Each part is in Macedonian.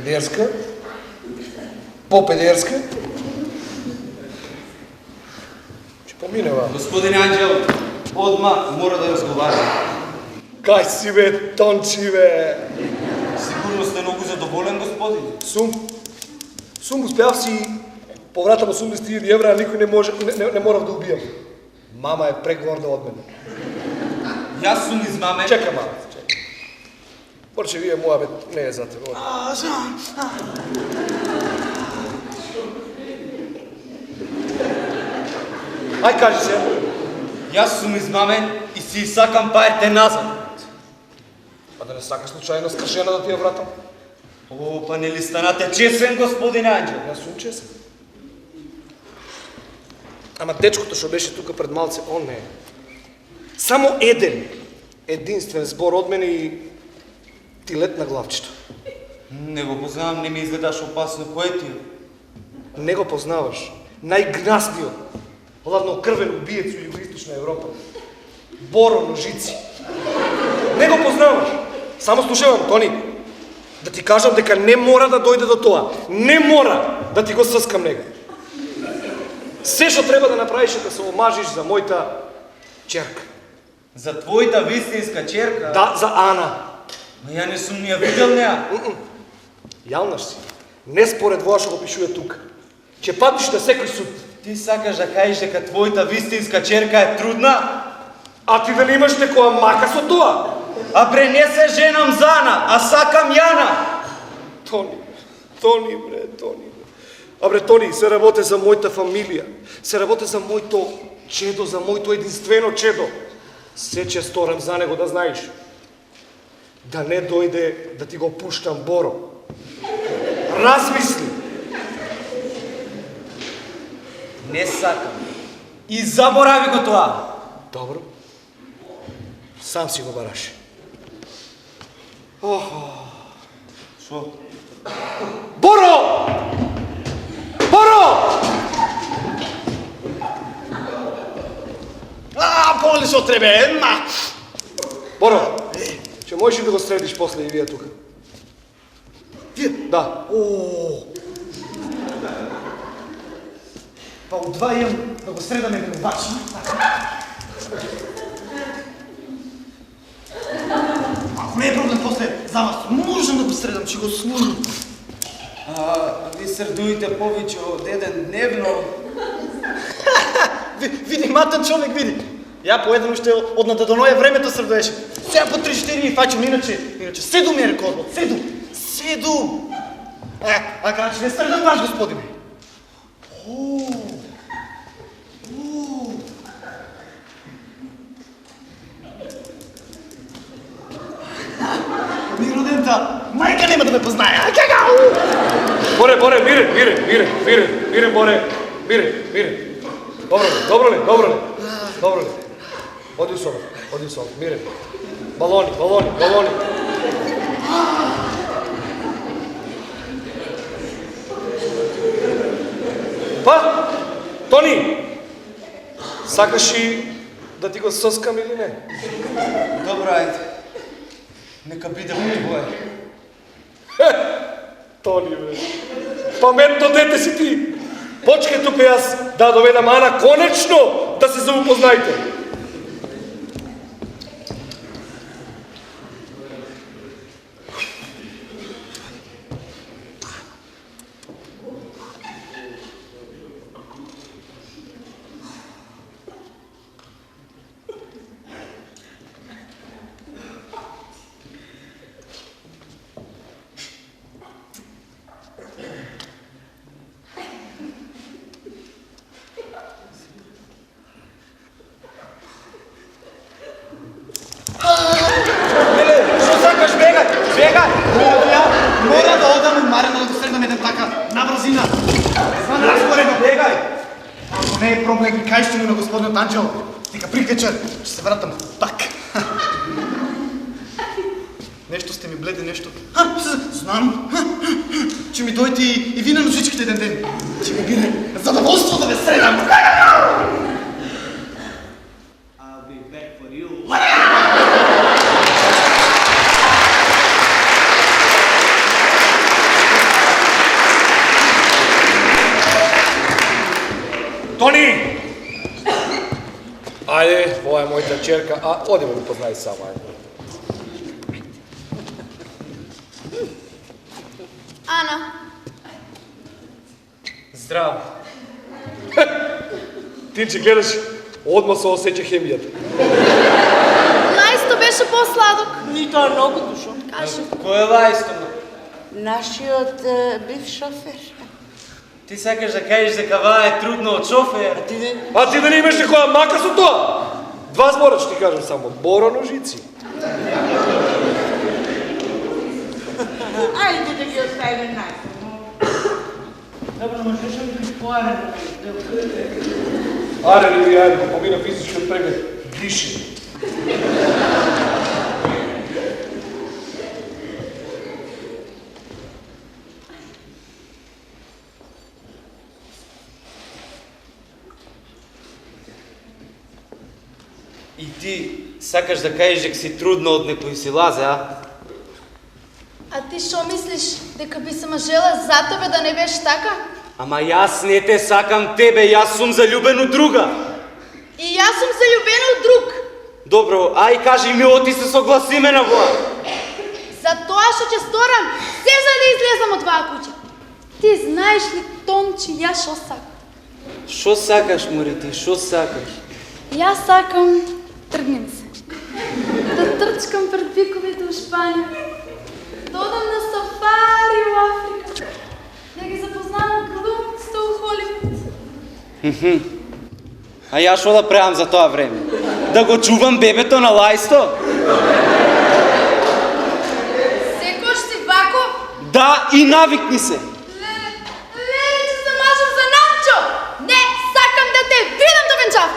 Педерска, по-педерска. Ще поминева. Господин Анđел, одма мора да разговарям. Кај си бе, Тончи бе? Сигурно сте много задоволен, господин. Сум успяв си повратам 80.000 евра, а никой не морав да убиям. Мама е прегорда од мене. Јас сум измамен. Чека, мама, чека. Порче, вие моја бе, не е за те. Ај, кажи се. Јас сум измамен и си сакам парите назад. Па да не сакаш случајно скршена да ти ја вратам? О, па не ли станате чесен, господин Анđел? Јас сум чесен. Ама дечкото што беше тука пред малце, он не е. Само единствен збор од мене и ти летна главчето. Не го познавам, не ми изгледаш опасно. Кој ти е? Не го познаваш. Најгнасниот, хладнокрвен убиец у Југоисточна Европа. Боро Ножици. Не го познаваш. Само слушавам, Тони, да ти кажам дека не мора да дојде до тоа. Не мора да ти го съскам него. Се што треба да направиш е да се омажиш за мојта черка. За твојата вистинска черка? Да, за Ана. Но ја не сум ни ја видел неа. Јалнаш си. Не според воа што го пишува тука. Ќе патиш на секој суд. Ти сакаш да кажеш дека твојата вистинска черка е трудна? А ти дали имаш некоја мака со тоа? А бре, не се женам за Ана, а сакам Јана. Тони бре. А бре, Тони, се работе за мојата фамилија. Се работе за мојто чедо, за мојто единствено чедо. Се ќе сторам за него, да знаеш. Да не дојде да ти го пуштам, Боро. Размисли. Не сакам. И заборави го тоа. Добро. Сам си го бараш. Шо? Боро! Поле што требе, Боро, ќе можеш ли да го средиш после и вие тука? Вие? Да. Па од два имам да го средаме гневачи. Ако не е проблем после за вас, можам да го средам, че го служам. Ви средуите повеќе од еден дневно. Види, матен човек, види. Ја по еден уште од нададоноја времето средуеше. Сега по 3-4 и фачам, иначе 7 ми е рекордот, 7. А краче не средам ваш, господине. Миродента, мајка нема да ме познае. Боре, мирен, Боре. Мирен. Добро ли? Оди у соба, мирен. Балони. Па, Тони, сакаш и да ти го съскам или не? Добро, ајде. Нека биде во твое. Тони, бе. Паметно дете си ти. Почкай тука јас да доведам Ана конечно да се заупознајте. Бегај! Мора да одам од Марина да го средам еден така на брзина. Распоредно, бегај! Ако не е проблем, кажете му на господинот Анđел, дека прикечер, ќе се вратам так. Нешто сте ми бледи, нешто. Знам. Ќе ми дојде и ви на носичките еден ден. Ќе ми биде задоволство да ве средам. I'll be back for you. Ajde, ova je moja čerka, a odimo da poznaj samo, ajde. Ана. Здраво. Тинче, гледаш, odmah se osjeća hemijата. Лајсто беше посладок. Ни тоа е многу душо. Кажи. Кој е лајсто? Нашиот бив шофер. Ти сакаш да кажеш дека ваа е трудно од шофер? А ти да не имаш некоја мака со тоа? Два збора ќе ти кажам само. Боро ножици. Ајде да ги оставиме најсно. Добро, можеш ли да ги поарено? Аре, не ви, ајде, го помина физичкиот преглед. Гриши. И ти сакаш да кажеш дека си трудно од некој си лазе, а? А ти шо мислиш, дека би се мажела за тебе да не беше така? Ама јас не те сакам тебе, јас сум залюбен од друга. И јас сум залюбена од друг. Добро, ај кажи ми, оти се согласиме на воа. За тоа што ќе сторам, се за да излезам од оваа куќа. Ти знаеш ли, Тонче, јас шо сакам? Шо сакаш, море ти, шо сакаш? Јас сакам, тргнем се, да трчкам пред биковите у Шпанија, да одам на сафари у Африка, да ги запознавам глумците у Холивуд. А јас шо да правам за тоа време? Да го чувам бебето на лајсто? Секојаш си вако? Да, и навикни се. Леле, че се мажам за Нанчо! Не, сакам да те видам до венчав!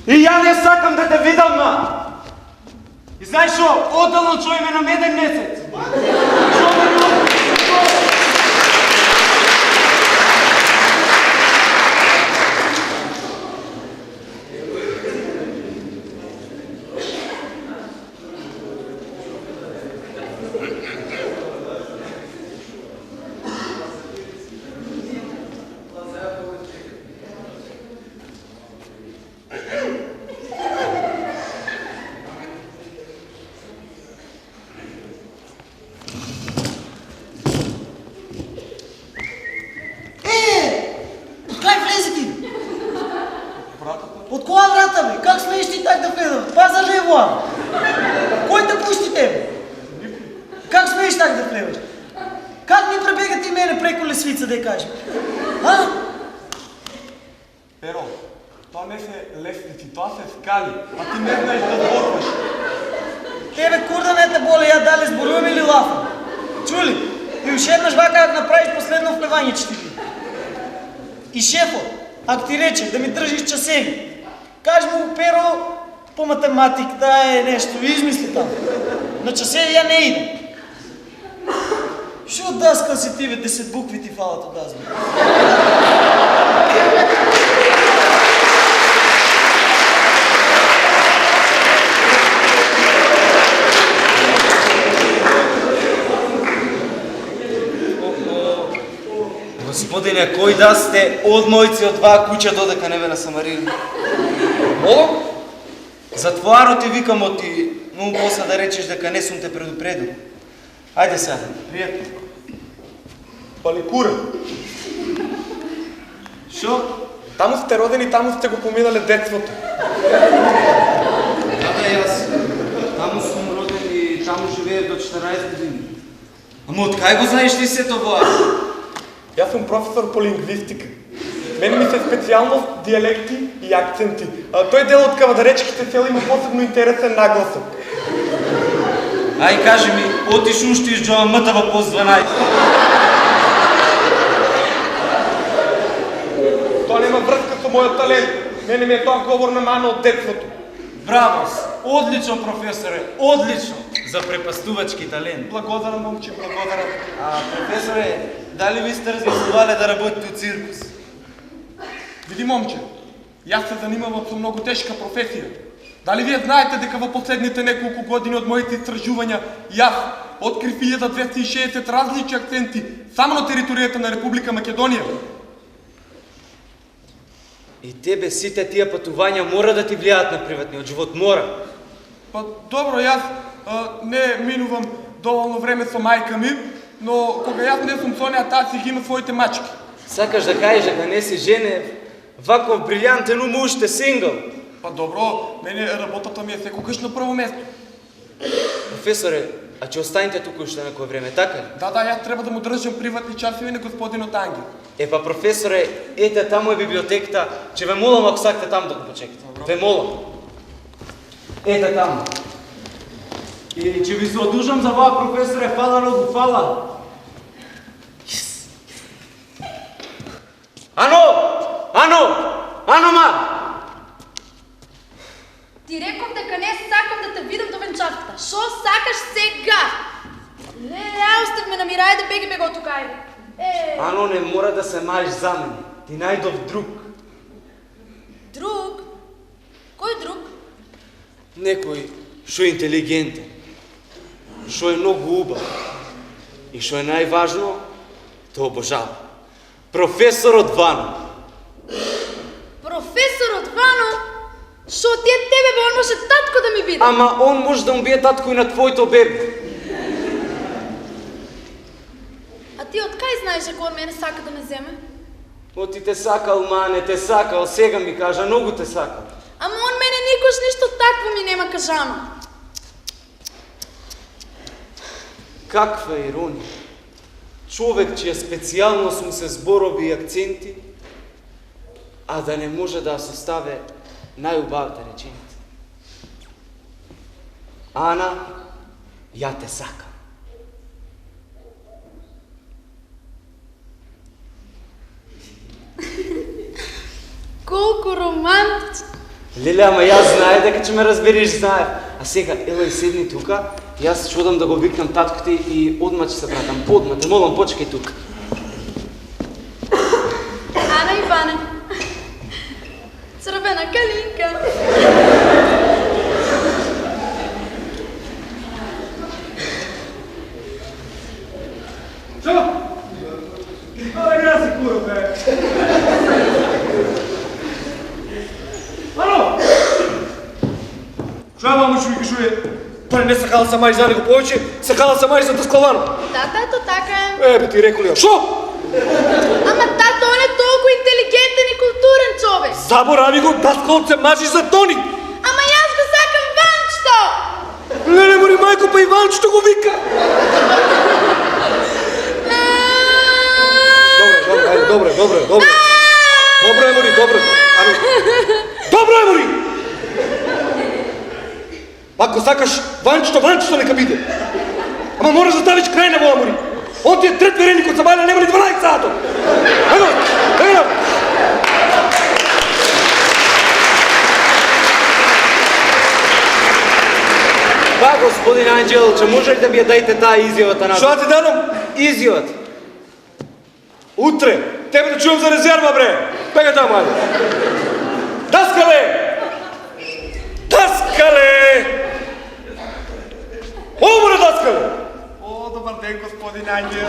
И ја не сакам да те видам, ма! И знаеш шо, оддално чуеме на меден месец. Кај влезе ти? Од која врата, бе? Как смееш ти так да влезам? Паза лево! Кој те пушти тебе? Как смееш так да влезеш? Как ми пребега ти мене преко лесвица, да ја кажем? А? Перо, тоа не се лестници, тоа се скали, а ти не знаеш да зборуваш. Тебе курда не те боли, ја дали зборувам или лафам? Чули? И уште еднаш вака да направиш последно вплевање ќе ти би. И шефот, ако ти рече да ми држиш часеви, кажи му, Перо, по математик, да е нешто, измисли там. На часеви ја не идем. Шо даскал си ти, бе, 10 букви ти фалат од азбука? Господине, кој да сте од мојци од ваа куќа додека не ве насамарили? Молам? Затварот ти викам од ти, но после да речеш дека не сум те предупредил. Ајде сега, пријатно. Паликура. Шо? Таму сте родени, таму сте го поминале детството. Да, јас. Таму сум роден и таму живеев до 14 години. Ама од кај го знаеш ти се тоа? Јас сум професор по лингвистика. Мене ми се специјалност диалекти и акценти. Тој дел од кавадаречките села има посебно интересен нагласок. Ај кажи ми, отиш уште из Джоа Мтава пост 12. Тоа нема врска со мојот талент. Мене ми е тоа говорна мана од детството. Браво, одлично професоре, одлично за препастувачки талент. Благодарам, момче, благодарам. А професоре, дали ви сте размислувале да работите у циркус? Види, момче, јас се занимавам со многу тешка професија. Дали вие знаете дека во последните неколку години од моите истражувања јас открив 1260 различни акценти само на територијата на Република Македонија? И тебе сите тия пътувања мора да ти влијаат на приватниот живот, мора. Па добро, јас не минувам доволно време со мајка ми, но кога јас не сум со неа, таа си ги има своите мачки. Сакаш да кажеш дека не си женев, ваков брилјантен ум уште сингл. Па добро, мене работата ми е секогаш на прво место. Професоре, а ќе останете тука уште некој време, така ли? Да, јас треба да му држам приватни часови на господинот Ангел. Па професоре, ете таму е библиотеката, ќе ве молам ако сакате таму да го почекате. Ве молам. Ете таму. И ќе ви се одужам за ваа, професоре, фала многу, фала. Ано ма! Ти реков дека не сакам да те видам до венчавката. Шо сакаш сега? Остави ме на мира, ајде беги го тука, ајде. Ано, не мора да се маеш за мене. Ти најдов друг. Друг? Кој друг? Некој шо е интелигентен, шо е многу убав и шо е најважно, то обожава. Професорот Вано. Професорот Вано? Шо ти е тебе, бе, он може татко да ми биде? Ама он може да му бие татко и на твоето бебе. А ти откај знаеш дека он мене сака да ме земе? Но ти те сакал, мане, те сакал, сега ми кажа, многу те сакал. Ама он мене никош ништо такво ми нема кажано. Каква иронија. Човек чија специјалност му се зборови и акценти, а да не може да составе најубавите реченици. Ана, ја те сакам. Колку романтично. Леле, ама јас знае дека ќе ме разбереш, знаев. А сега, елај седни тука, јас ќе одам да го викнам татко ти и одма ќе се вратам. Одма, те молам, почекај тука. Ана Иване. Црвена калинка. Шо? Ала гра си куро, бе. Ано! Шо ја мамо што ви кажуе? Тој не сакала са мај за него повеќе, сакала са мај за Дасклавано. Да, тато, така е. Бе ти рекол ја. Шо? Ама тато, он е толку интелигентен и културен човек. Заборави го, Даскалот се мажи за Тони. Ама јас го сакам Ванчето. Леле, мори мајко, па Иванчето го вика. Добре. Добро е, мори, добро. Ами, добро е, мори. Ако сакаш Ванчето нека биде. Ама мораш да ставиш крај на воа, мори. Он ти е трет вереник од Сабајле, нема ни 12 сато. Его. Ба, господин Анđел, че може ли да ми ја дајте таа изјавата на... Шо да ти дадам? Изјавата. Утре. Тебе да чувам за резерва, бре. Бега таму, ајде. Даскале! Умре, Даскале! О, добар ден, господин Ангел.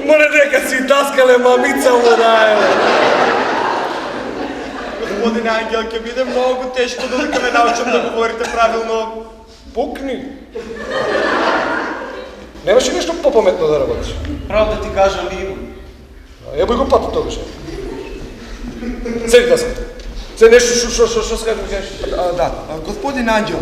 Море дека си, Даскале, мамица му дае. Господин Ангел, ќе биде многу тешко додека ме научам да говорите правилно. Пукни. Немаш ли нешто попаметно да работиш? Право да ти кажам, имам. Ебој го патот тогаш. Седи, Даскале. Седи нешто, шо сега да кажеш? Да, господин Ангел,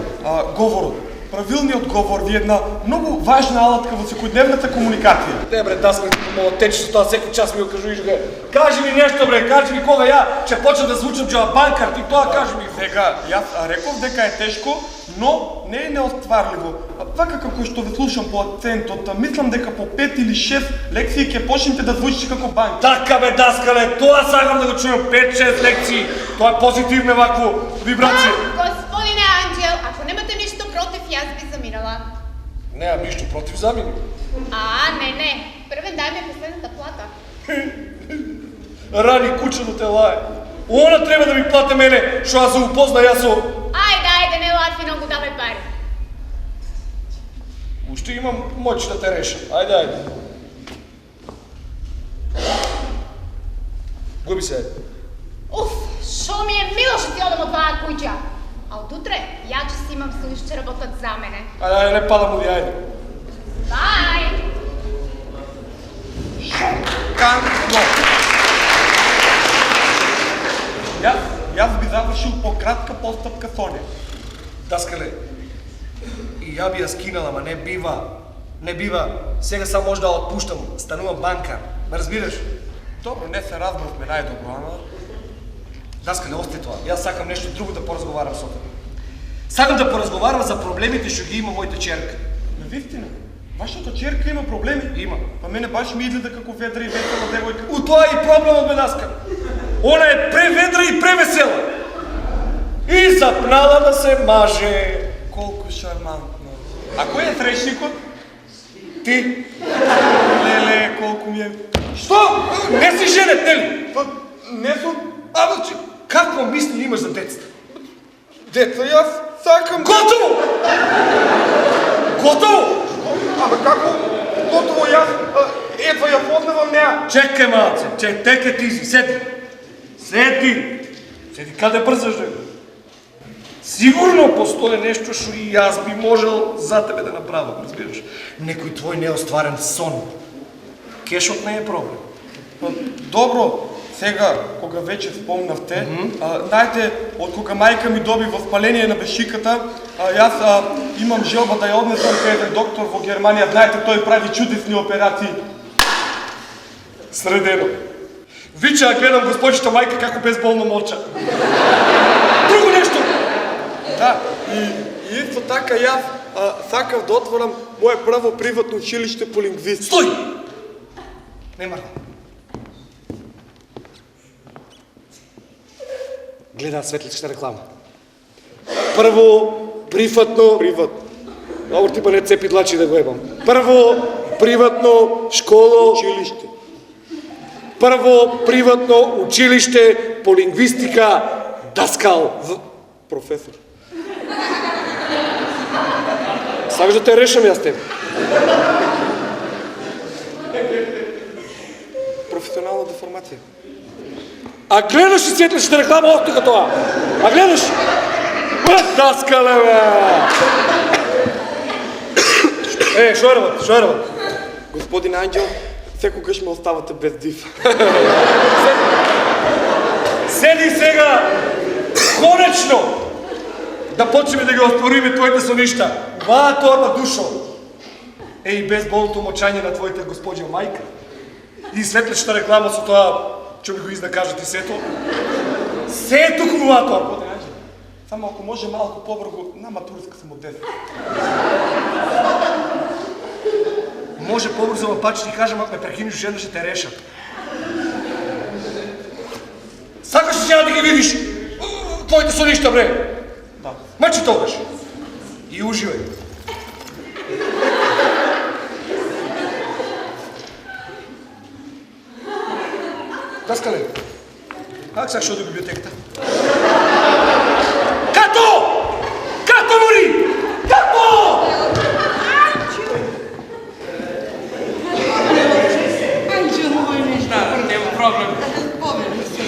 говорот. Правилниот говор ви е една многу важна алатка во секојдневната комуникација. Не бре, Даскале, ти помало течеш тоа секој час ми го кажуваш га. Кажи ми нешто, бре, кажи ми кога ја ќе почнам да звучам џаба банкар, ти тоа кажи ми. Сега, јас реков дека е тешко, но не е неостварливо. Вака како што ве слушам по акцентот, мислам дека по 5 или 6 лекции ќе почнете да звучите како банк. Така бе, Даскале, тоа сакам да го чујам 5-6 лекции. Тоа е позитивна вакво вибрација. Господине Анđел, ако немате ништо против, јас би заминала. Немам ништо против замини. Не. Првен дај ми последната плата. Рани кучето те лае. Она треба да ми плате мене, што ја се упозна јас со... Ајде, не лафи многу, давај пари. Уште имам моќ да те решам. Ајде. Губи се. Уф, шо ми е мило што ти одам од ваа куќа. А од утре, ја ќе си имам суши ќе работат за мене. Ајде, не падам ли, ајде. Бај! Шокантно! Јас би завршил по кратка постапка со неја. Даскале, и ја би ја скинала, ама не бива. Не бива. Сега само може да отпуштам. Станувам банкар. Ме разбираш? Добро, не се разбравме најдобро, ама... Даскале, остай тоа. Јас сакам нешто друго да поразговарам со тебе. Сакам да поразговарам за проблемите што ги има мојата черка. Навистина, вашата черка има проблеми? Има. Па мене баш ми изгледа како ведра и весела девојка. У тоа е и проблемот, бе, Даскале. Она е преведра и превесела. И запнала да се маже. Колку шармантно. А кој е сречникот? Ти? Леле, колку ми е... Што? Не си женет, нели? Па, не сум... Абе, че, какво мисли имаш за децата? Деца, јас сакам... Готово! Готово! Абе, како? Готово, јас... Едва ја познавам неа. Чекай малце, теке ти си, седи. Седи. Седи, каде брзаш, бе? Сигурно постои нешто што и јас би можел за тебе да направам, разбираш? Некој твој неостварен сон. Кешот не е проблем. Па, добро, сега, кога веќе спомнавте, знаете, од кога мајка ми доби воспаление на бешиката, јас имам желба да ја однесам кај еден доктор во Германија, знаете, тој прави чудесни операции. Средено. Вича, ја гледам госпожите мајка како безболно морча. Друго нешто! Да, и исто така јас сакав да отворам моје прво приватно училиште по лингвистика. Стој! Не марни. Гледа светличката реклама. Прво, приватно... Добро, типа не цепи длачи да го ебам. Прво, приватно школо... Училиште. Прво, приватно училиште по лингвистика Даскал. Професор. Сакаш да те решам јас тебе? Професионална деформација. А гледаш и светличката реклама од тука тоа? А гледаш? Даскале, бе! Шо е работ? Господин Анđел, секогаш ме оставате без див. Седи сега, конечно, да почнеме да ги оствариме твоите соништа. Ваа торба душо. И безболното мочање на твоите госпоđа мајка. И светличната реклама со тоа, ќе ми го изнакажат и сето. Се е туку во ваа торба. Само ако може малку побрго, на матурска сам од 10. Може побрзо, ама пак ќе ти кажам, ако ме прекинеш жена, ще те реша. Сакаш ли сега да ги видиш твоите соништа, бре? Да. Мачи тогаш. И уживај. Даскале, как сакаш оди до библиотеката? Като! Като, мори! Като! Анđел, мой нещо. Нема проблем. Повери се.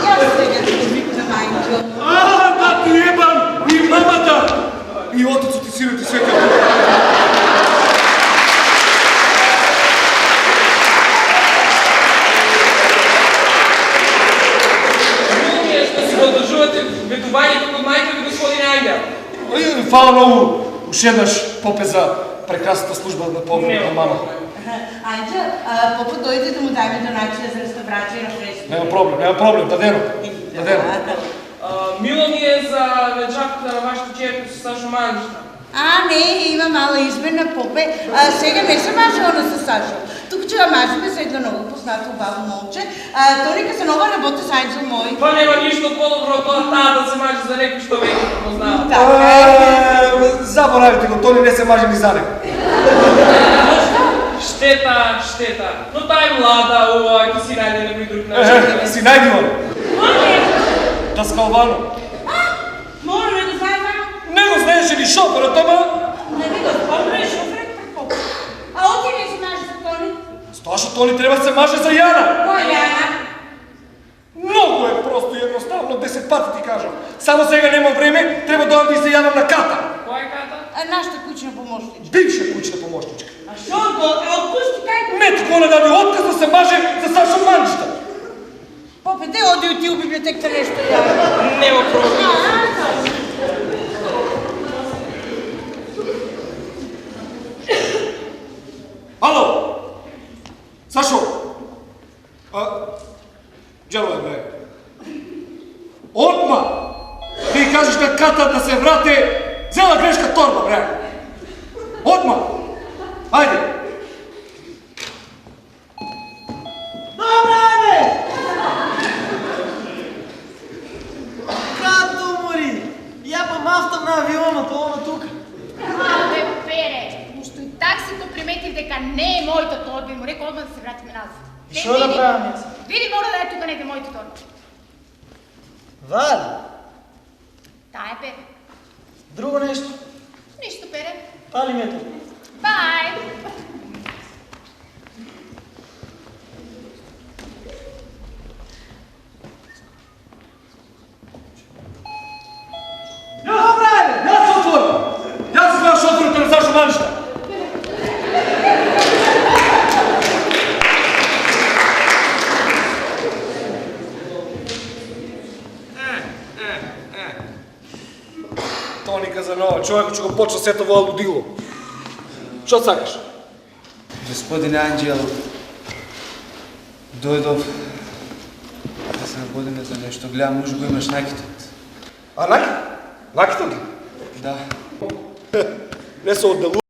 Јас сега ќе викнам Анđел. Да ти ебам! И мамата! И отецот и синот и светот. Што си го одржувате ветувањето код мајка ви, господин Ангел? Фала многу, уште еднаш попе за прекрасната служба на погреб на мама. Анđel, попот дојде да му дајме донација за реставрација на фрески. Нема проблем, дадено. Мило ми е за венчаката на вашето черко со Сашо Маништа. Не, има мала измена, попе. Сега не се маже она со Сашо. Тук ќе ја мажеме за едно многу познато убаво момче. Тој нека се нова работа с Анđел мој. Па нема ништо подобро од тоа таа да се маже за некој што веќе го познава. Заборавите го, тој не се маже ни за него. Штета. Но таа е млада, ќе си најде некој друг начин. Си најдиван. Даскалвано. Моля, не го знаем. Не го знаеше ли шоферот, ама... Не ви го спомне шоферот како. А оти не се маже за Тони? Тоа што Тони треба да се маже за Јана. Кој Јана? 10 пати ти кажам. Само сега немам време, треба да одам да се јавам на ката. Која е ката? Нашата кучна помощничка. Бивша кучна помощничка. А што отпусти кај? Не тако не даде отказ да се маже за Сашо Манчета. Попе, те оди ти у библиотеката нешто ја. Нема проблем. Ало! Сашо! Джело е, бе. Отма! Ти кажеш на ката да се врате, взела грешка торба, бре. Отма! Ајде! Добре, бе! Като мори! Ја па мафтам на авионот, ова тука. Абе, Пере, ушто и таксито приметив дека не е мојата торба и му рекол одма да се вратиме назад. И што да правам јас? Види, мора да е тука неде мојата торба. Вали, Таа е, Пере. друго нешто? Ништо, Пере. Пали ме тоа. Бај! Добре, бе! Јас се отворам! Јас се знам шоферите на Сашо Манчета! Тони Казанова, човек ќе го почна сето во лудило. Што сакаш? Господине Анđelo, дојдов да се набодиме за нешто. Гледам, уж го имаш накитот. А накитот? Накитот ли? Да. Не се одделува.